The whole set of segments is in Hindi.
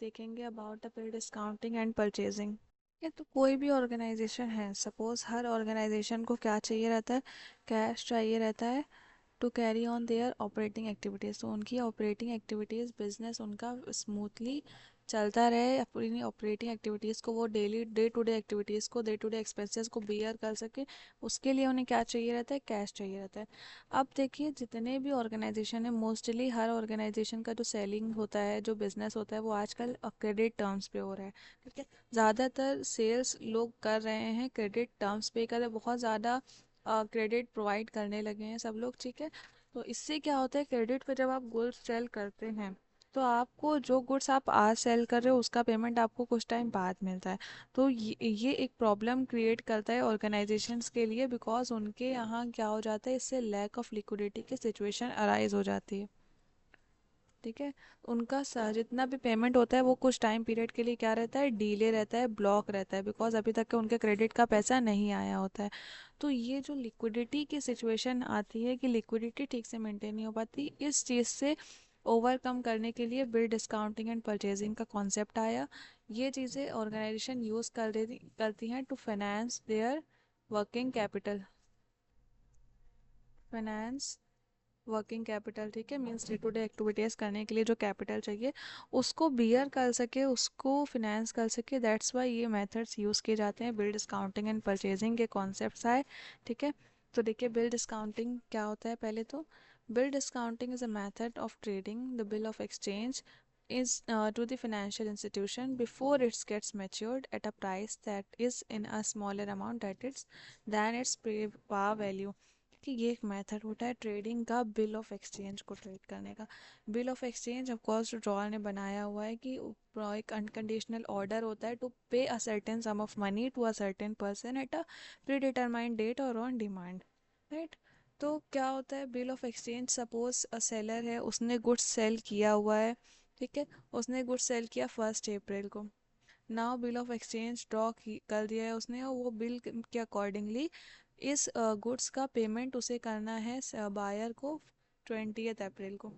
देखेंगे about the bill discounting and purchasing. ये तो कोई भी ऑर्गेनाइजेशन है, सपोज हर ऑर्गेनाइजेशन को क्या चाहिए रहता है, कैश चाहिए रहता है to carry on their operating activities. तो उनकी ऑपरेटिंग एक्टिविटीज़, बिजनेस उनका स्मूथली चलता रहे, अपनी ऑपरेटिंग एक्टिविटीज़ को वो daily day to day activities को, डे टू डे एक्सपेंसेस को बियर कर सके, उसके लिए उन्हें क्या चाहिए रहता है, कैश चाहिए रहता है। अब देखिए जितने भी ऑर्गेनाइजेशन है, मोस्टली हर ऑर्गेनाइजेशन का जो सेलिंग होता है, जो बिजनेस होता है, वो आजकल क्रेडिट टर्म्स पे हो रहा है। ठीक है, ज़्यादातर सेल्स लोग कर रहे हैं क्रेडिट टर्म्स पे, कर बहुत ज़्यादा क्रेडिट प्रोवाइड करने लगे हैं सब लोग। ठीक है, तो इससे क्या होता है, क्रेडिट पे जब आप गुड्स सेल करते हैं तो आपको जो गुड्स आप आज सेल कर रहे हो उसका पेमेंट आपको कुछ टाइम बाद मिलता है। तो ये एक प्रॉब्लम क्रिएट करता है ऑर्गेनाइजेशंस के लिए, बिकॉज उनके यहाँ क्या हो जाता है, इससे लैक ऑफ लिक्विडिटी की सिचुएशन अराइज हो जाती है। ठीक है, उनका जितना भी पेमेंट होता है वो कुछ टाइम पीरियड के लिए क्या रहता है, डीले रहता है, ब्लॉक रहता है, बिकॉज अभी तक के उनके क्रेडिट का पैसा नहीं आया होता है। तो ये जो लिक्विडिटी की सिचुएशन आती है कि लिक्विडिटी ठीक से मेंटेन नहीं हो पाती, इस चीज़ से ओवरकम करने के लिए बिल डिस्काउंटिंग एंड परचेजिंग का कॉन्सेप्ट आया। ये चीज़ें ऑर्गेनाइजेशन यूज़ करती हैं to finance their working capital, finance working capital. ठीक है, means day to day activities करने के लिए जो कैपिटल चाहिए उसको बियर कर सके, उसको फिनेंस कर सके। दैट्स वाई ये मेथड्स यूज़ किए जाते हैं, बिल डिस्काउंटिंग एंड परचेजिंग के कॉन्सेप्ट्स आए। ठीक है, तो देखिए बिल डिस्काउंटिंग क्या होता है। पहले तो bill discounting is a method of trading the bill of exchange is to the financial institution before it gets matured at a price that is in a smaller amount that it's than its par value। कि ये एक मेथड होता है ट्रेडिंग का, बिल ऑफ एक्सचेंज को ट्रेड करने का। Bill of exchange of course drawer ने बनाया हुआ है कि एक अनकंडीशनल ऑर्डर होता है to pay a certain sum of money to a certain person at a predetermined date और ऑन डिमांड। राइट, तो क्या होता है bill of exchange, suppose a seller है, उसने गुड्स सेल किया हुआ है। ठीक है, उसने गुड्स सेल किया 1 अप्रैल को। Now bill of exchange draw कर दिया है उसने, और वो बिल के अकॉर्डिंगली इस गुड्स का पेमेंट उसे करना है बायर को 20 अप्रैल को।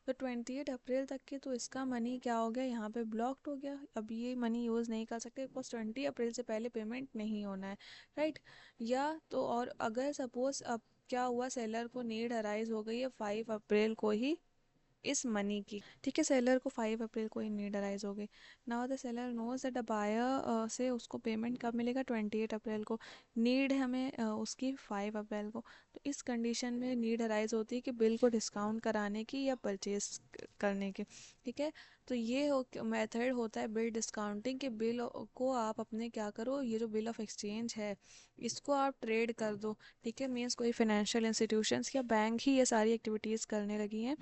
तो 20 अप्रैल तक के तो इसका मनी क्या हो गया, यहाँ पे ब्लॉक्ड हो गया। अब ये मनी यूज़ नहीं कर सकते बिकॉज 20 अप्रैल से पहले पेमेंट नहीं होना है। राइट, या तो और अगर सपोज अब क्या हुआ, सेलर को नीड अराइज हो गई है 5 अप्रैल को ही इस मनी की। ठीक है, सेलर को 5 अप्रैल को ही नीड अराइज हो गई। Now the seller knows that the buyer से उसको पेमेंट कब मिलेगा, 28 अप्रैल को। नीड है हमें उसकी 5 अप्रैल को। तो इस कंडीशन में नीड अराइज होती है कि बिल को डिस्काउंट कराने की या परचेज करने की। ठीक है, तो ये मेथड होता है बिल डिस्काउंटिंग के। बिल को आप अपने क्या करो, ये जो बिल ऑफ एक्सचेंज है इसको आप ट्रेड कर दो। ठीक है, मीन्स कोई फाइनेंशियल इंस्टीट्यूशंस या बैंक ही ये सारी एक्टिविटीज़ करने लगी हैं,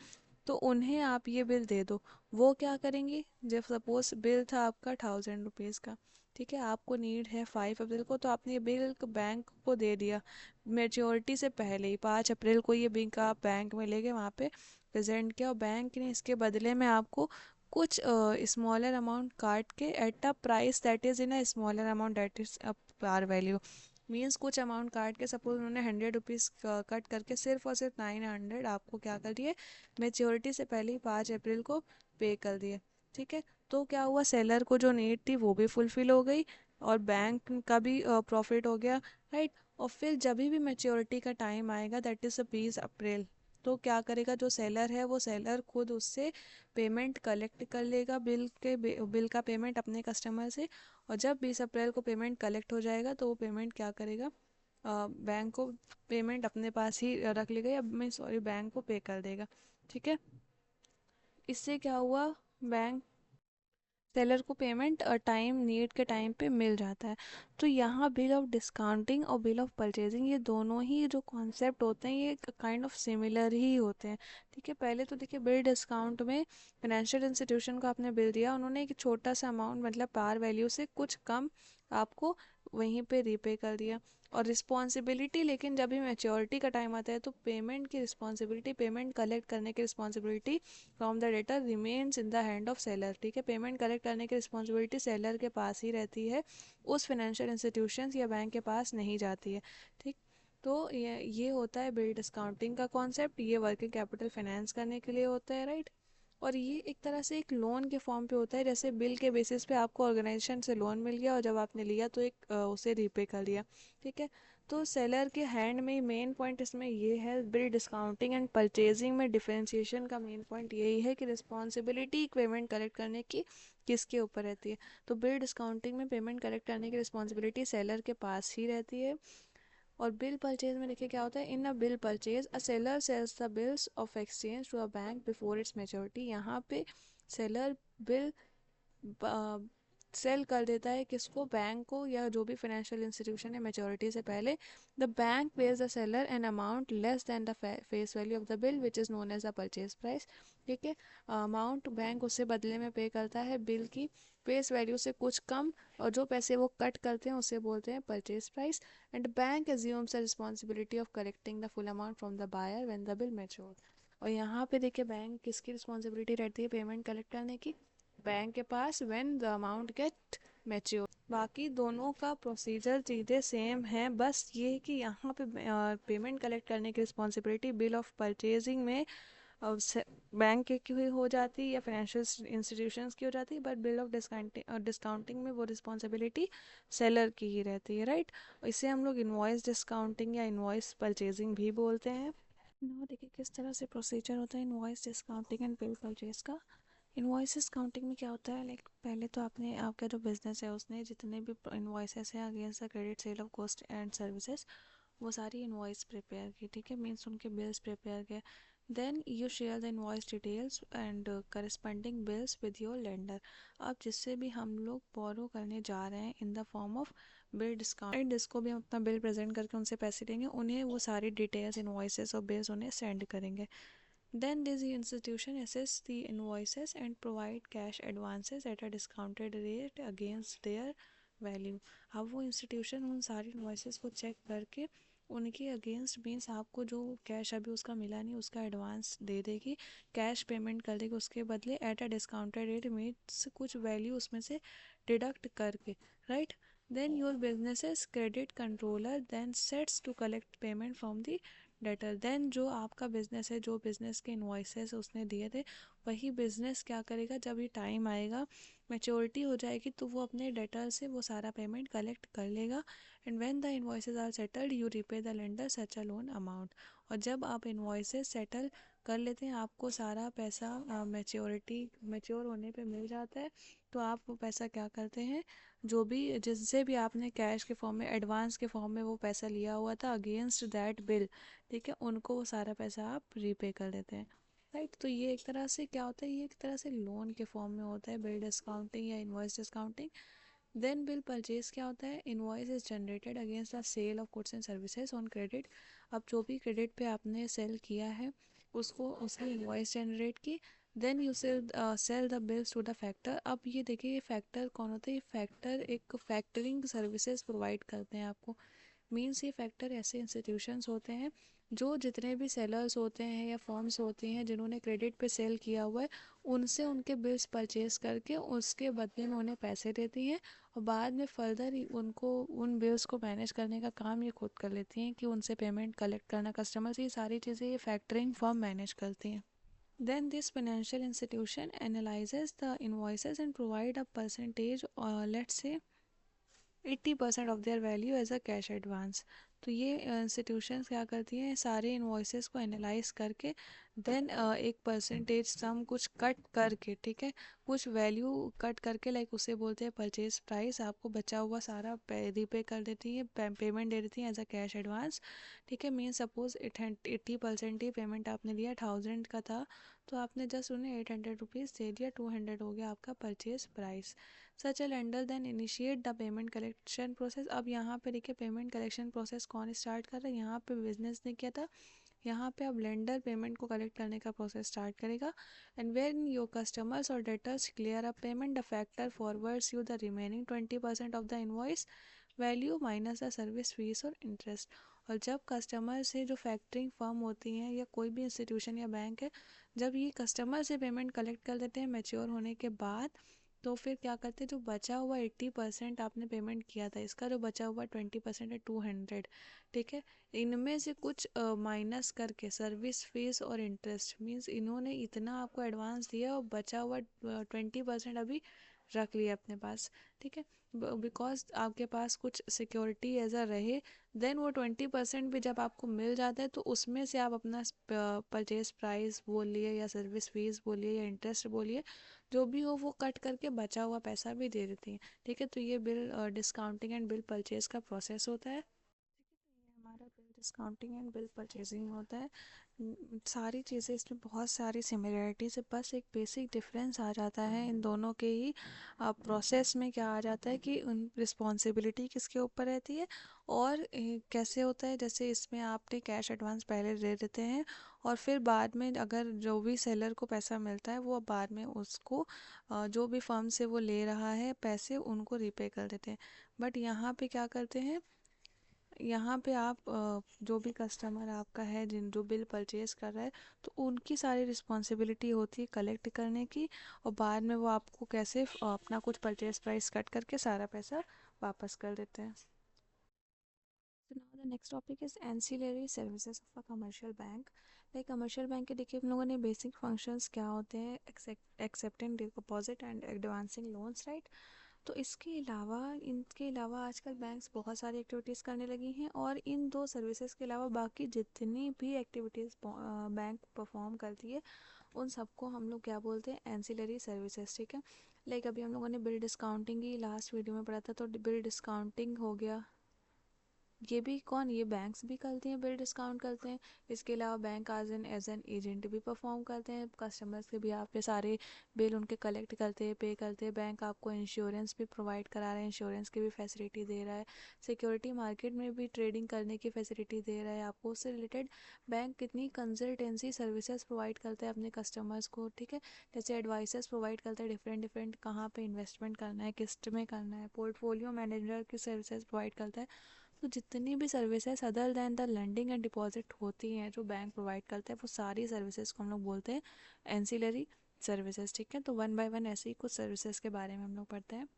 तो उन्हें आप ये बिल दे दो। वो क्या करेंगे, जब सपोज बिल था आपका 1000 रुपीज़ का। ठीक है, आपको नीड है 5 अप्रैल को, तो आपने ये बिल बैंक को दे दिया मेच्योरिटी से पहले ही। 5 अप्रैल को ये बिल आप बैंक में ले गए, वहाँ पे प्रेजेंट किया, और बैंक ने इसके बदले में आपको कुछ स्मॉलर अमाउंट काट के at a price that is in a smaller amount that is a par value. Means कुछ अमाउंट काट के, सपोज उन्होंने 100 रुपीज़ कट करके सिर्फ और सिर्फ 900 आपको क्या कर दिए, मेच्योरिटी से पहले ही 5 अप्रैल को पे कर दिए। ठीक है, तो क्या हुआ, सेलर को जो नीड थी वो भी फुलफिल हो गई और बैंक का भी प्रॉफिट हो गया। राइट, और फिर जब भी मेच्योरिटी का टाइम आएगा दैट इज़ 20 अप्रैल, तो क्या करेगा जो सेलर है, वो सेलर खुद उससे पेमेंट कलेक्ट कर लेगा, बिल का पेमेंट अपने कस्टमर से। और जब 20 अप्रैल को पेमेंट कलेक्ट हो जाएगा तो वो पेमेंट क्या करेगा, बैंक को पेमेंट अपने पास ही रख लेगा, या मैं सॉरी बैंक को पे कर देगा। ठीक है, इससे क्या हुआ, बैंक सेलर को पेमेंट टाइम नीड के टाइम पे मिल जाता है। तो यहाँ बिल ऑफ डिस्काउंटिंग और बिल ऑफ परचेजिंग, ये दोनों ही जो कॉन्सेप्ट होते हैं ये काइंड ऑफ सिमिलर ही होते हैं। ठीक है, पहले तो देखिए बिल डिस्काउंट में फाइनेंशियल इंस्टीट्यूशन को आपने बिल दिया, उन्होंने एक छोटा सा अमाउंट मतलब पार वैल्यू से कुछ कम आपको वहीं पे रीपे कर दिया। और रिस्पॉन्सिबिलिटी, लेकिन जब भी मेच्योरिटी का टाइम आता है तो पेमेंट की रिस्पॉन्सिबिलिटी, पेमेंट कलेक्ट करने की responsibility from the debtor remains in the hand of seller. ठीक है, पेमेंट कलेक्ट करने की रिस्पॉन्सिबिलिटी सेलर के पास ही रहती है, उस फाइनेंशियल इंस्टीट्यूशंस या बैंक के पास नहीं जाती है। ठीक, तो ये होता है बिल डिस्काउंटिंग का कॉन्सेप्ट, ये वर्किंग कैपिटल फाइनेंस करने के लिए होता है। राइट, और ये एक तरह से एक लोन के फॉर्म पे होता है, जैसे बिल के बेसिस पे आपको ऑर्गेनाइजेशन से लोन मिल गया और जब आपने लिया तो उसे रीपे कर लिया। ठीक है। तो सेलर के हैंड में मेन पॉइंट इसमें ये है, बिल डिस्काउंटिंग एंड परचेजिंग में डिफरेंशिएशन का मेन पॉइंट यही है कि रिस्पॉन्सिबिलिटी पेमेंट कलेक्ट करने की किसके ऊपर रहती है। तो बिल डिस्काउंटिंग में पेमेंट कलेक्ट करने की रिस्पॉन्सिबिलिटी सेलर के पास ही रहती है। और बिल परचेज में देखिए क्या होता है, in a bill purchase a seller sells the bills of exchange to a bank before its maturity. यहाँ पे सेलर बिल सेल कर देता है किसको, बैंक को या जो भी फाइनेंशियल इंस्टीट्यूशन है मेच्योरिटी से पहले। The bank pays the seller an amount less than the face value of the bill which is known as the purchase price. ठीक है। अमाउंट बैंक उससे बदले में पे करता है बिल की फेस वैल्यू से कुछ कम, और जो पैसे वो कट करते हैं उसे बोलते हैं purchase price. And bank assumes the responsibility of collecting the full amount from the buyer when the bill mature। और यहाँ पे देखिए बैंक किसकी रिस्पॉन्सिबिलिटी रहती है पेमेंट कलेक्ट करने की, बैंक के पास when the amount get mature. बाकी दोनों का प्रोसीजर चीज़ें सेम है, बस ये कि यहाँ पे पेमेंट कलेक्ट करने की रिस्पॉन्सिबिलिटी बिल ऑफ परचेजिंग में बैंक की हुई हो जाती या फाइनेंशियल इंस्टीट्यूशंस की हो जाती, बट बिल ऑफ डिस्काउंटिंग में वो रिस्पॉन्सिबिलिटी सेलर की ही रहती है, राइट। इसे हम लोग इनवॉइस डिस्काउंटिंग या इनवॉइस परचेजिंग भी बोलते हैं। ना देखिए किस तरह से प्रोसीजर होता है invoice discounting and bill purchase का। इनवॉइस डिस्काउंटिंग में क्या होता है, लाइक पहले तो आपने आपका जो बिजनेस है उसने जितने भी इनवॉइसेस हैं against the credit sale of goods and services, वो सारी इनवॉइस प्रिपेयर की। ठीक है, मीन्स उनके बिल्स प्रिपेयर किए। Then you share the invoice details and corresponding bills with your lender. अब जिससे भी हम लोग बोरो करने जा रहे हैं in the form of bill discount, जिसको भी हम अपना बिल प्रेजेंट करके उनसे पैसे लेंगे, उन्हें वो सारी डिटेल्स इनवॉइसेस और बिल्स उन्हें सेंड करेंगे। Then this institution assess the invoices and provide cash advances at a discounted rate against their value। अब वो इंस्टीट्यूशन उन सारी इन्वाइसेस को चेक करके उनके अगेंस्ट मीन्स आपको जो कैश अभी उसका मिला नहीं उसका एडवांस दे देगी, कैश पेमेंट कर देगी उसके बदले at a discounted rate, means कुछ वैल्यू उसमें से डिडक्ट करके, right. Then your business credit controller then sets to collect payment from the debtor. देन जो आपका बिजनेस है, जो बिजनेस के इन्वॉइसेस उसने दिए थे, वही बिजनेस क्या करेगा, जब ये टाइम आएगा मैच्योरिटी हो जाएगी तो वो अपने डेटर से वो सारा पेमेंट कलेक्ट कर लेगा। And when the invoices are settled you repay the lender such a loan amount. और जब आप इन्वॉइसेस सेटल कर लेते हैं, आपको सारा पैसा मैच्योर होने पे मिल जाता है, तो आप वो पैसा क्या करते हैं, जो भी जिससे भी आपने कैश के फॉर्म में एडवांस के फॉर्म में वो पैसा लिया हुआ था अगेंस्ट दैट बिल, ठीक है, उनको वो सारा पैसा आप रीपे कर देते हैं, राइट। तो ये एक तरह से क्या होता है, ये एक तरह से लोन के फॉर्म में होता है बिल डिस्काउंटिंग या invoice discounting. Then bill purchase क्या होता है, invoice is generated against the sale of goods and services on credit. अब जो भी क्रेडिट पे आपने सेल किया है उसको उसकी इनवॉइस जनरेट की। Then you sell the bills to the factor. अब ये देखिए ये फैक्टर कौन होता है, ये फैक्टर एक फैक्टरिंग सर्विसेज प्रोवाइड करते हैं आपको। मीन्स ये फैक्टर ऐसे इंस्टीट्यूशंस होते हैं जो जितने भी सेलर्स होते हैं या फर्म्स होती हैं जिन्होंने क्रेडिट पे सेल किया हुआ है, उनसे उनके बिल्स परचेज करके उसके बदले में उन्हें पैसे देती हैं, और बाद में फर्दर उनको उन बिल्स को मैनेज करने का काम ये खुद कर लेती हैं कि उनसे पेमेंट कलेक्ट करना कस्टमर से, ये सारी चीज़ें ये फैक्टरिंग फर्म मैनेज करती हैं। Then this financial institution analyzes the invoices and provide a percentage, let's say 80% of their value as a cash advance. तो ये इंस्टीट्यूशंस क्या करती हैं, सारे इन्वॉइसेस को एनालाइज करके देन एक परसेंटेज सम कुछ कट करके, ठीक है, कुछ वैल्यू कट करके, लाइक उसे बोलते हैं परचेज प्राइस, आपको बचा हुआ सारा रीपे कर देती है, पेमेंट दे देती है एज अ कैश एडवांस। ठीक है, मीन सपोज 80% ही पेमेंट आपने दिया, 1000 का था, तो आपने जस्ट उन्हें 800 रुपीज़ दे दिया, 200 हो गया आपका purchase price. Such a lender then initiate the payment collection process. अब यहाँ पे देखिए पेमेंट कलेक्शन प्रोसेस कौन स्टार्ट कर रहा है, यहाँ पे बिजनेस ने किया था, यहाँ पे अब लेंडर पेमेंट को कलेक्ट करने का प्रोसेस स्टार्ट करेगा। एंड व्हेन योर कस्टमर्स और debtors clear a payment the factor forwards you the remaining 20% of the invoice value minus the service fees और इंटरेस्ट। और जब कस्टमर से जो फैक्टरिंग फर्म होती हैं या कोई भी इंस्टीट्यूशन या बैंक है, जब ये कस्टमर से पेमेंट कलेक्ट कर देते हैं मैच्योर होने के बाद, तो फिर क्या करते, जो बचा हुआ 80% आपने पेमेंट किया था, इसका जो बचा हुआ 20% है 200, ठीक है, इनमें से कुछ माइनस करके सर्विस फीस और इंटरेस्ट, मीन्स इन्होंने इतना आपको एडवांस दिया और बचा हुआ 20% अभी रख लिया अपने पास, ठीक है, बिकॉज आपके पास कुछ सिक्योरिटी एज अ रहे, देन वो 20% भी जब आपको मिल जाता है तो उसमें से आप अपना परचेज प्राइस बोलिए या सर्विस फीस बोलिए या इंटरेस्ट बोलिए, जो भी हो वो कट करके बचा हुआ पैसा भी दे देती हैं, ठीक है। तो ये bill discounting and bill purchase का प्रोसेस होता है, ये हमारा bill discounting and bill purchasing होता है। सारी चीज़ें इसमें बहुत सारी सिमिलरिटीज है, बस एक बेसिक डिफरेंस आ जाता है इन दोनों के ही प्रोसेस में। क्या आ जाता है कि उन रिस्पॉन्सिबिलिटी किसके ऊपर रहती है और कैसे होता है, जैसे इसमें आपने कैश एडवांस पहले दे देते हैं और फिर बाद में अगर जो भी सेलर को पैसा मिलता है वो बाद में उसको जो भी फर्म से वो ले रहा है पैसे उनको रीपे कर देते हैं। बट यहाँ पे क्या करते हैं, यहाँ पे आप जो भी कस्टमर आपका है जिन जो बिल परचेज कर रहा है, तो उनकी सारी रिस्पॉन्सिबिलिटी होती है कलेक्ट करने की, और बाद में वो आपको कैसे अपना कुछ परचेज प्राइस कट करके सारा पैसा वापस कर देते हैं। So now the next topic is ancillary services of a commercial bank. Like commercial bank के देखिए हम लोगों ने बेसिक फंक्शंस क्या होते हैं, accepting deposit and advancing loans, right. तो इनके अलावा आजकल बैंक्स बहुत सारी एक्टिविटीज़ करने लगी हैं, और इन दो सर्विसेज के अलावा बाकी जितनी भी एक्टिविटीज़ बैंक परफॉर्म करती है उन सबको हम लोग क्या बोलते हैं, एंसिलरी सर्विसेज, ठीक है। लाइक अभी हम लोगों ने बिल डिस्काउंटिंग की लास्ट वीडियो में पढ़ा था, तो बिल डिस्काउंटिंग हो गया, ये भी कौन, ये बैंक्स भी करते हैं, बिल डिस्काउंट करते हैं। इसके अलावा बैंक एज एन एजेंट भी परफॉर्म करते हैं, कस्टमर्स के भी आप पे सारे बिल उनके कलेक्ट करते हैं, पे करते हैं। बैंक आपको इंश्योरेंस भी प्रोवाइड करा रहा है, इंश्योरेंस की भी फैसिलिटी दे रहा है, सिक्योरिटी मार्केट में भी ट्रेडिंग करने की फैसिलिटी दे रहा है आपको। उससे रिलेटेड बैंक कितनी कंसल्टेंसी सर्विसेज प्रोवाइड करता है अपने कस्टमर्स को, ठीक है, जैसे एडवाइसेस प्रोवाइड करता है डिफरेंट डिफरेंट, कहाँ पे इन्वेस्टमेंट करना है, किस में करना है, पोर्टफोलियो मैनेजर की सर्विसेज प्रोवाइड करता है। तो जितनी भी services other than the lending and deposit होती हैं जो बैंक प्रोवाइड करता है, वो सारी सर्विसेज को हम लोग बोलते हैं एंसिलरी सर्विसेज, ठीक है। तो वन बाय वन ऐसे ही कुछ सर्विसेज के बारे में हम लोग पढ़ते हैं।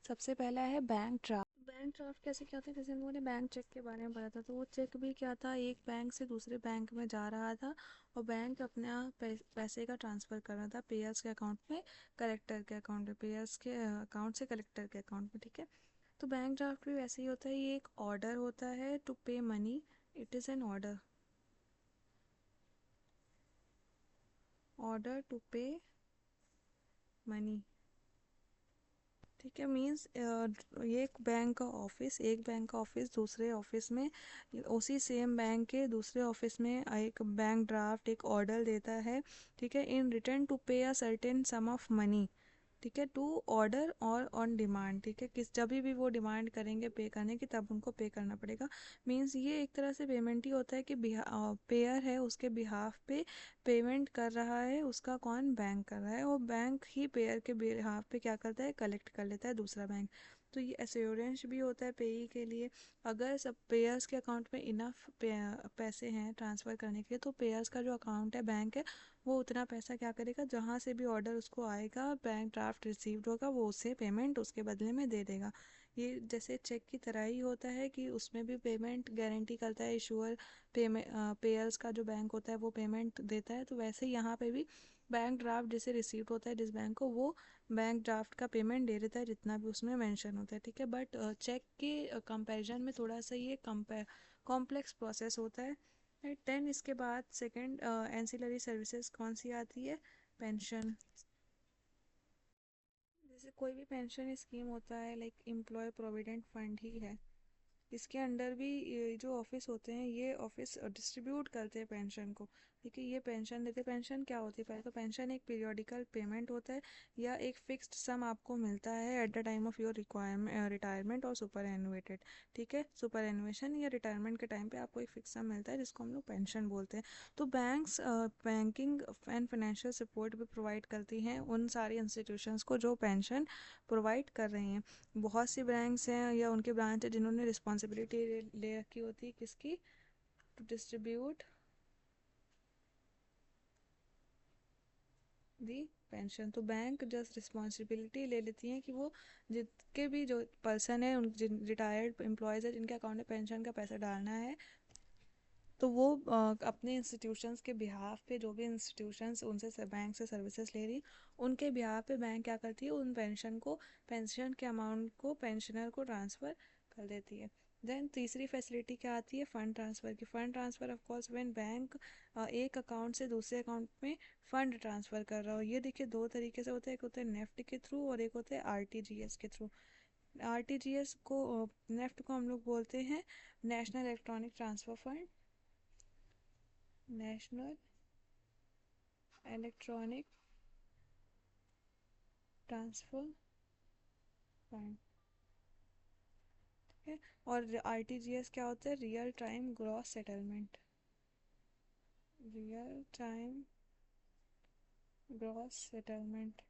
सबसे पहला है बैंक ड्राफ्ट। बैंक ड्राफ्ट कैसे क्या होता है, जैसे हम लोगों ने बैंक चेक के बारे में पढ़ा था, तो वो चेक भी क्या था, एक बैंक से दूसरे बैंक में जा रहा था और बैंक अपना पैसे का ट्रांसफ़र कर रहा था पेयर्स के अकाउंट में, कलेक्टर के अकाउंट में, पेयर्स के अकाउंट से कलेक्टर के अकाउंट में, ठीक है। तो बैंक ड्राफ्ट भी वैसे ही होता है, ये एक ऑर्डर होता है to pay money, it is an order to pay money, ठीक है। मीन्स ये एक बैंक का ऑफिस दूसरे ऑफिस में, उसी सेम बैंक के दूसरे ऑफिस में एक बैंक ड्राफ्ट एक ऑर्डर देता है, ठीक है, in return to pay a certain sum of money, ठीक है, टू ऑर्डर और ऑन डिमांड, ठीक है, किस जब भी वो डिमांड करेंगे पे करने की तब उनको पे करना पड़ेगा। मीन्स ये एक तरह से पेमेंट ही होता है कि पेयर है उसके बिहाफ पे पेमेंट कर रहा है, उसका कौन, बैंक कर रहा है, और बैंक ही पेयर के बिहाफ पे क्या करता है, कलेक्ट कर लेता है दूसरा बैंक। तो ये एश्योरेंस भी होता है पेई के लिए, अगर सब पेयर्स के अकाउंट में इनफ पैसे हैं ट्रांसफ़र करने के लिए, तो पेयर्स का जो अकाउंट है बैंक है वो उतना पैसा क्या करेगा, जहाँ से भी ऑर्डर उसको आएगा, बैंक ड्राफ्ट रिसीव्ड होगा, वो उसे पेमेंट उसके बदले में दे देगा। ये जैसे चेक की तरह ही होता है कि उसमें भी पेमेंट गारंटी करता है इशूअर, पेमेंट पेयर्स का जो बैंक होता है वो पेमेंट देता है, तो वैसे ही यहाँ पे भी बैंक ड्राफ्ट जिसे रिसीव्ड होता है जिस बैंक को, वो बैंक ड्राफ्ट का पेमेंट दे देता है जितना भी उसमें मेंशन होता है, ठीक है। बट चेक के कंपैरिजन में थोड़ा सा ये कॉम्प्लेक्स प्रोसेस होता है, राइट। देन इसके बाद सेकंड एंसिलरी सर्विसेज कौन सी आती है, पेंशन। जैसे कोई भी पेंशन स्कीम होता है लाइक एम्प्लॉय प्रोविडेंट फंड ही है, इसके अंडर भी ये जो ऑफिस होते हैं ये ऑफिस डिस्ट्रीब्यूट करते हैं पेंशन को, ठीक है, ये पेंशन देते हैं। पेंशन क्या होती है, पहले तो पेंशन एक पीरियोडिकल पेमेंट होता है या एक फिक्स्ड सम आपको मिलता है at the time of your requirement retirement और सुपर एनुएटेड, ठीक है, सुपर एनुएशन या रिटायरमेंट के टाइम पे आपको एक फिक्स सम मिलता है जिसको हम लोग पेंशन बोलते हैं। तो banks banking and financial support भी प्रोवाइड करती हैं उन सारी इंस्टीट्यूशंस को जो पेंशन प्रोवाइड कर रही हैं। बहुत सी बैंक्स हैं या उनके ब्रांच है जिन्होंने रिस्पॉन्सिबिलिटी ले रखी होती है किसकी, टू डिस्ट्रीब्यूट दी पेंशन। तो बैंक जस्ट रिस्पॉन्सिबिलिटी ले लेती हैं कि वो जितके भी जो पर्सन है, उन जिन रिटायर्ड एम्प्लॉयज़ है जिनके अकाउंट में पेंशन का पैसा डालना है, तो वो अपने इंस्टीट्यूशंस के बिहाफ पे, जो भी इंस्टीट्यूशंस उनसे बैंक से सर्विसेज ले रही, उनके बिहाफ पे बैंक क्या करती है, उन पेंशन के अमाउंट को पेंशनर को ट्रांसफ़र कर देती है। देन तीसरी फैसिलिटी क्या आती है, फ़ंड ट्रांसफ़र की। Fund transfer of course when bank एक अकाउंट से दूसरे अकाउंट में फ़ंड ट्रांसफ़र कर रहा हो। ये देखिए दो तरीके से होता है, एक होता है नेफ्ट के थ्रू और एक होता है आरटीजीएस के थ्रू। आरटीजीएस को, नेफ्ट को हम लोग बोलते हैं national electronic transfer fund, national electronic transfer fund, ठीक है। और आरटीजीएस क्या होता है, real time gross settlement, real time gross settlement.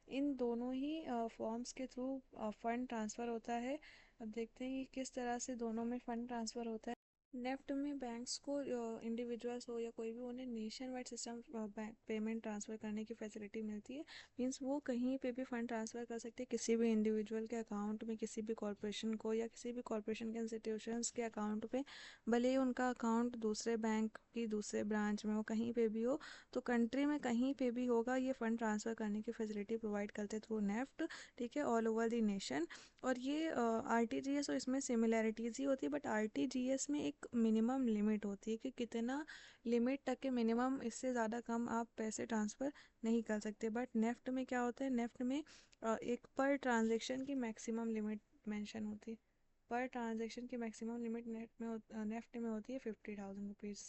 इन दोनों ही फॉर्म्स के थ्रू फंड ट्रांसफ़र होता है। अब देखते हैं कि किस तरह से दोनों में फ़ंड ट्रांसफ़र होता है। नेफ्ट में बैंक्स को, इंडिविजुअल्स हो या कोई भी, उन्हें nation wide system payment transfer करने की फैसिलिटी मिलती है। मींस वो कहीं पे भी फ़ंड ट्रांसफ़र कर सकते हैं किसी भी इंडिविजुअल के अकाउंट में, किसी भी कॉरपोरेशन को या किसी भी कॉरपोरेशन के इंस्टीट्यूशंस के अकाउंट पे, भले ही उनका अकाउंट दूसरे बैंक की दूसरे ब्रांच में हो, कहीं पे भी हो, तो कंट्री में कहीं पे भी होगा, ये फ़ंड ट्रांसफ़र करने की फैसिलिटी प्रोवाइड करते थ्रू नेफ्ट, ठीक है, ऑल ओवर द नेशन। और ये आरटीजीएस और इसमें सिमिलैरिटीज़ ही होती है, बट आरटीजीएस में एक मिनिमम लिमिट होती है कि कितना लिमिट तक के मिनिमम, इससे ज़्यादा कम आप पैसे ट्रांसफ़र नहीं कर सकते। बट नेफ्ट में क्या होता है, नेफ्ट में एक पर ट्रांजेक्शन की मैक्सिमम लिमिट मेंशन होती है। पर ट्रांजेक्शन की मैक्सिमम लिमिट नेफ्ट में होती है 50,000 रुपीज़,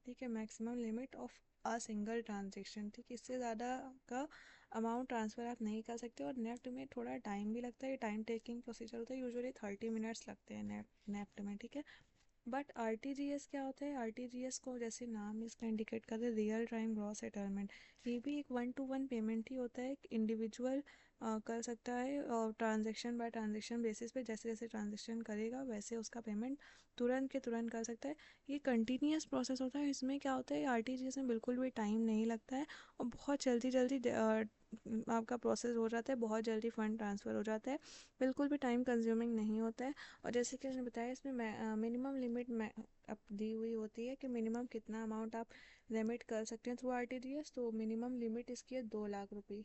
ठीक है, maximum limit of a single transaction, ठीक है। इससे ज़्यादा का अमाउंट ट्रांसफ़र आप नहीं कर सकते। और नेफ्ट में थोड़ा टाइम भी लगता है, टाइम टेकिंग प्रोसीजर होता है, यूजुअली 30 मिनट्स लगते हैं नेफ्ट में, ठीक है। बट आरटीजीएस क्या होता है, आरटीजीएस को जैसे नाम इसका इंडिकेट करते हैं, रियल टाइम ग्रॉस सेटलमेंट, ये भी एक 1-to-1 पेमेंट ही होता है। एक इंडिविजुअल कर सकता है, और ट्रांजेक्शन बाय ट्रांजेक्शन बेसिस पे, जैसे जैसे ट्रांजेक्शन करेगा वैसे उसका पेमेंट तुरंत के तुरंत कर सकता है। ये कंटिन्यूस प्रोसेस होता है। इसमें क्या होता है, आरटीजीएस में बिल्कुल भी टाइम नहीं लगता है और बहुत जल्दी जल्दी आपका प्रोसेस हो जाता है, बहुत जल्दी फ़ंड ट्रांसफ़र हो जाता है, बिल्कुल भी टाइम कंज्यूमिंग नहीं होता है। और जैसे कि मैंने बताया, इसमें मिनिमम लिमिट में अब दी हुई होती है कि मिनिमम कितना अमाउंट आप रेमिट कर सकते हैं थ्रू आरटीजीएस। तो मिनिमम लिमिट इसकी है 2 लाख रुपये,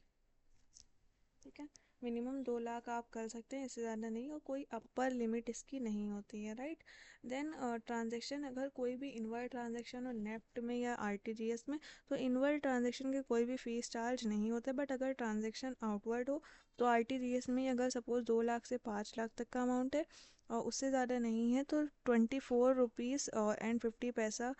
ठीक है। मिनिमम 2 लाख आप कर सकते हैं, इससे ज़्यादा नहीं, और कोई अपर लिमिट इसकी नहीं होती है, राइट। देन ट्रांजेक्शन, अगर कोई भी इनवर्ड ट्रांजेक्शन हो नेफ्ट में या आरटीजीएस में, तो इनवर्ड ट्रांजेक्शन के कोई भी फीस चार्ज नहीं होता। बट अगर ट्रांजेक्शन आउटवर्ड हो, तो आरटीजीएस में अगर सपोज 2 लाख से 5 लाख तक का अमाउंट है और उससे ज़्यादा नहीं है, तो 24 रुपीज़ एंड 50 पैसा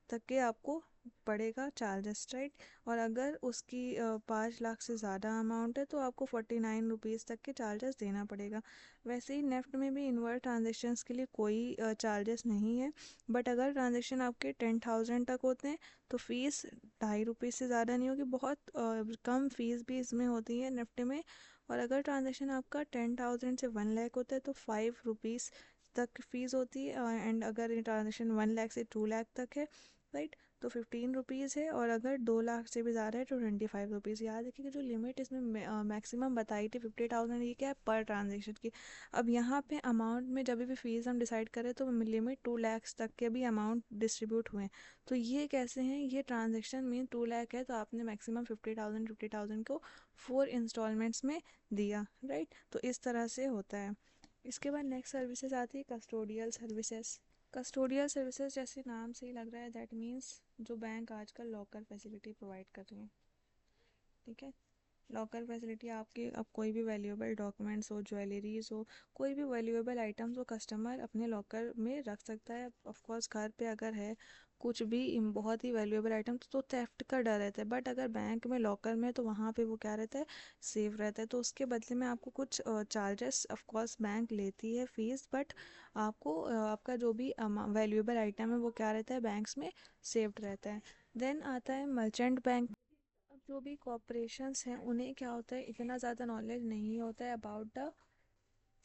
तक के आपको पड़ेगा चार्जेस, राइट। और अगर उसकी 5 लाख से ज़्यादा अमाउंट है, तो आपको 49 रुपीज़ तक के चार्जेस देना पड़ेगा। वैसे ही नेफ्ट में भी इनवर्ट ट्रांजेक्शन्स के लिए कोई चार्जेस नहीं है। बट अगर ट्रांजेक्शन आपके 10,000 तक होते हैं, तो फ़ीस 2.5 रुपये से ज़्यादा नहीं होगी, बहुत कम फीस भी इसमें होती है नेफ्ट में। और अगर ट्रांजेक्शन आपका 10,000 से 1 लाख होता है, तो 5 रुपीज़ तक फ़ीस होती है। एंड अगर ये ट्रांजेक्शन 1 लाख से 2 लाख तक है, राइट, तो 15 रुपीज़ है। और अगर 2 लाख से भी ज़्यादा है तो 25 रुपीज़। याद रखिए कि जो लिमिट इसमें मैक्सिमम बताई थी 50,000, ये क्या है, पर ट्रांजेक्शन की। अब यहाँ पे अमाउंट में जब भी फीस हम डिसाइड करें, तो लिमिट 2 लाख तक के भी अमाउंट डिस्ट्रीब्यूट हुए हैं। तो ये कैसे हैं, ये ट्रांजेक्शन में 2 लाख है, तो आपने मैक्सिमम 50,000 को 4 इंस्टॉलमेंट्स में दिया, राइट। तो इस तरह से होता है। इसके बाद नेक्स्ट सर्विसेज आती है कस्टोडियल सर्विसेज। कस्टोडियल सर्विसेज जैसे नाम से ही लग रहा है, दैट मीन्स जो बैंक आजकल लॉकर फैसिलिटी प्रोवाइड कर रही है, ठीक है। लॉकर फैसिलिटी, आपके अब कोई भी वैल्यूएबल डॉक्यूमेंट्स हो, ज्वेलरीज हो, कोई भी वैल्यूएबल आइटम्स हो, कस्टमर अपने लॉकर में रख सकता है। ऑफ कोर्स घर पे अगर है कुछ भी बहुत ही वैल्यूएबल आइटम्स, तो थेफ्ट का डर रहता है। बट अगर बैंक में लॉकर में, तो वहाँ पे वो क्या रहता है, सेफ रहता है। तो उसके बदले में आपको कुछ चार्जेस ऑफ कोर्स बैंक लेती है फीस, बट आपको आपका जो भी वैल्यूएबल आइटम है वो क्या रहता है, बैंक्स में सेफ्ड रहता है। देन आता है मर्चेंट बैंक। अब जो भी कॉरपोरेशंस हैं, उन्हें क्या होता है, इतना ज़्यादा नॉलेज नहीं होता है अबाउट द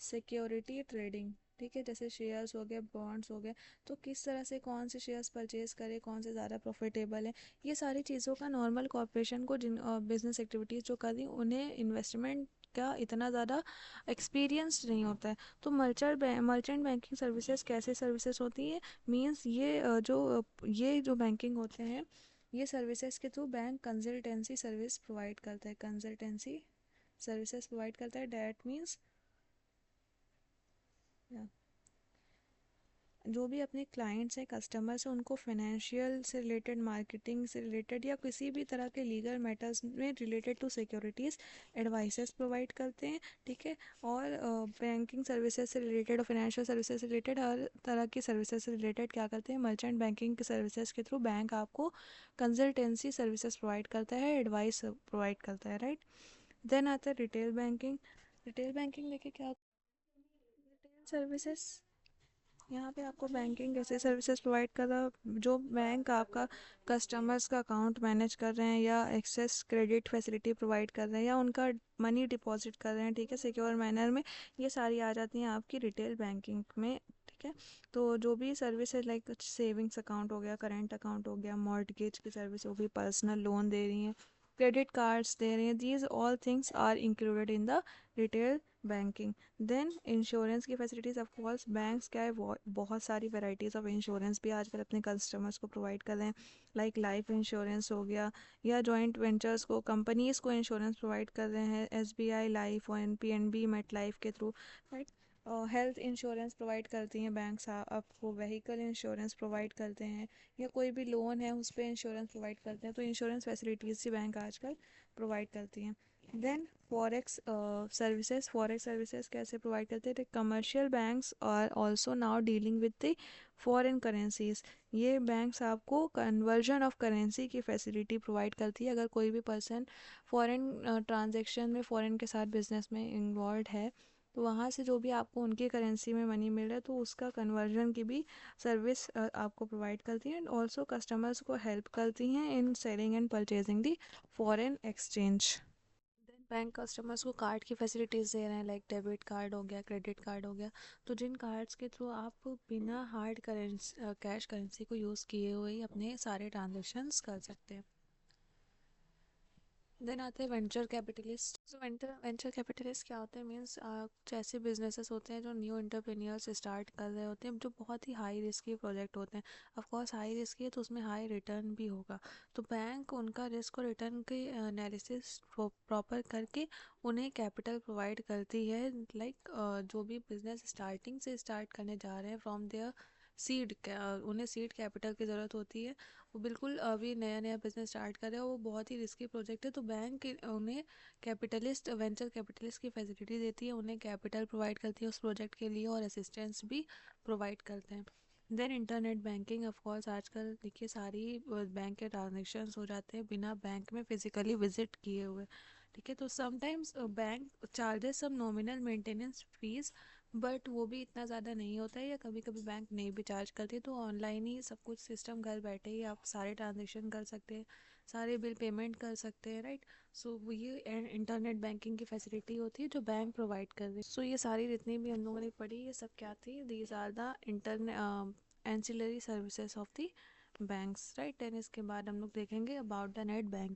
सिक्योरिटी ट्रेडिंग, ठीक है, जैसे शेयर्स हो गए, बॉन्ड्स हो गए, तो किस तरह से कौन से शेयर्स परचेज करें, कौन से ज़्यादा प्रॉफिटेबल है, ये सारी चीज़ों का नॉर्मल कॉर्पोरेशन को, जिन बिजनेस एक्टिविटीज़ जो कर रही उन्हें इन्वेस्टमेंट का इतना ज़्यादा एक्सपीरियंस नहीं होता है। तो मर्चेंट बैंकिंग सर्विसेज कैसे सर्विसेज होती है, मींस ये ये जो बैंकिंग होते हैं, ये सर्विसेज के through bank consultancy service provide करता है, कंसल्टेंसी सर्विसेज प्रोवाइड करता है। डैट मीन्स जो भी अपने क्लाइंट्स हैं, कस्टमर्स हैं, उनको फाइनेंशियल से रिलेटेड, मार्केटिंग से रिलेटेड या किसी भी तरह के लीगल मैटर्स में related to securities advices provide करते हैं, ठीक है। और बैंकिंग सर्विसेज से रिलेटेड और फाइनेंशियल सर्विसेज से रिलेटेड हर तरह की सर्विसेज से रिलेटेड क्या करते हैं, मर्चेंट बैंकिंग की सर्विसेज के थ्रू बैंक आपको कंसल्टेंसी सर्विसेज प्रोवाइड करता है, एडवाइस प्रोवाइड करता है, राइट। देन आता है रिटेल बैंकिंग। रिटेल बैंकिंग देखिए क्या, रिटेल सर्विसेज, यहाँ पे आपको बैंकिंग ऐसे सर्विसेज प्रोवाइड कर रहा, जो बैंक आपका कस्टमर्स का अकाउंट मैनेज कर रहे हैं, या एक्सेस क्रेडिट फैसिलिटी प्रोवाइड कर रहे हैं, या उनका मनी डिपॉजिट कर रहे हैं, ठीक है, सिक्योर मैनर में, ये सारी आ जाती हैं आपकी रिटेल बैंकिंग में, ठीक है। तो जो भी सर्विस है, लाइक सेविंग्स अकाउंट हो गया, करेंट अकाउंट हो गया, मॉर्टगेज की सर्विस हो गई, पर्सनल लोन दे रही हैं, क्रेडिट कार्ड्स दे रही हैं, these all things are included in the retail banking. Then insurance की फैसिलिटीज़, ऑफ कोर्स बैंक्स क्या है, बहुत सारी वैरायटीज़ ऑफ इंश्योरेंस भी आजकल अपने कस्टमर्स को प्रोवाइड कर रहे हैं, लाइक लाइफ इंश्योरेंस हो गया, या जॉइंट वेंचर्स को, कंपनीज़ को इंश्योरेंस प्रोवाइड कर रहे हैं, एसबीआई लाइफ और एनपीएनबी मेट लाइफ के through, right. Health insurance provide करती हैं बैंक्स आपको, व्हीकल इंश्योरेंस प्रोवाइड करते हैं, या कोई भी लोन है उस पर इंश्योरेंस प्रोवाइड करते हैं, तो इंश्योरेंस फैसिलिटीज़ भी बैंक आजकल प्रोवाइड करती हैं। देन फॉरेक्स सर्विसेज कैसे प्रोवाइड करते हैं, कमर्शियल बैंक्स और also now dealing with the foreign currencies, ये बैंक्स आपको कन्वर्जन ऑफ करेंसी की फैसिलिटी प्रोवाइड करती है। अगर कोई भी पर्सन फॉरेन ट्रांजेक्शन में, फॉरेन के साथ बिजनेस में इन्वॉल्व है, तो वहाँ से जो भी आपको उनकी करेंसी में मनी मिल रहा है, तो उसका कन्वर्जन की भी सर्विस आपको प्रोवाइड करती है, एंड ऑल्सो कस्टमर्स को हेल्प करती हैं in selling and purchasing the foreign exchange. Then bank customers को कार्ड की फैसिलिटीज़ दे रहे हैं, लाइक डेबिट कार्ड हो गया, क्रेडिट कार्ड हो गया, तो जिन कार्ड्स के थ्रू आप बिना हार्ड करेंसी, कैश करेंसी को यूज़ किए हुए ही अपने सारे ट्रांजेक्शन्स कर सकते हैं। देन आते हैं वेंचर कैपिटलिस्ट। तो वेंचर कैपिटलिस्ट क्या होते हैं, मीन्स कुछ ऐसे बिजनेसेस होते हैं जो न्यू एंटरप्रेन्योर्स स्टार्ट कर रहे होते हैं, जो बहुत ही हाई रिस्की प्रोजेक्ट होते हैं। ऑफ कोर्स हाई रिस्की है तो उसमें हाई रिटर्न भी होगा, तो बैंक उनका रिस्क और रिटर्न के एनालिसिस प्रॉपर करके उन्हें कैपिटल प्रोवाइड करती है, लाइक जो भी बिजनेस स्टार्टिंग से स्टार्ट करने जा रहे हैं फ्रॉम देयर सीड, उन्हें सीड कैपिटल की ज़रूरत होती है। वो बिल्कुल अभी नया नया बिजनेस स्टार्ट कर रहे हैं, वो बहुत ही रिस्की प्रोजेक्ट है, तो बैंक उन्हें कैपिटलिस्ट, वेंचर कैपिटलिस्ट की फैसिलिटी देती है, उन्हें कैपिटल प्रोवाइड करती है उस प्रोजेक्ट के लिए, और असिस्टेंस भी प्रोवाइड करते हैं। Then internet banking, of course आजकल देखिए सारी बैंक के ट्रांजेक्शन्स हो जाते हैं बिना बैंक में फिजिकली विजिट किए हुए, ठीक है। तो sometimes bank charges some nominal maintenance fees, but वो भी इतना ज़्यादा नहीं होता है, या कभी कभी बैंक नहीं भी चार्ज करती, तो ऑनलाइन ही सब कुछ सिस्टम, घर बैठे ही आप सारे ट्रांजेक्शन कर सकते हैं, सारे बिल पेमेंट कर सकते हैं, राइट। सो ये इंटरनेट बैंकिंग की फैसिलिटी होती है जो बैंक प्रोवाइड कर रही है। सो ये सारी जितनी भी हम लोगों ने पढ़ी, ये सब क्या थी, these are the ancillary services of the banks, right. And इसके बाद हम लोग देखेंगे अबाउट द नेट बैंक।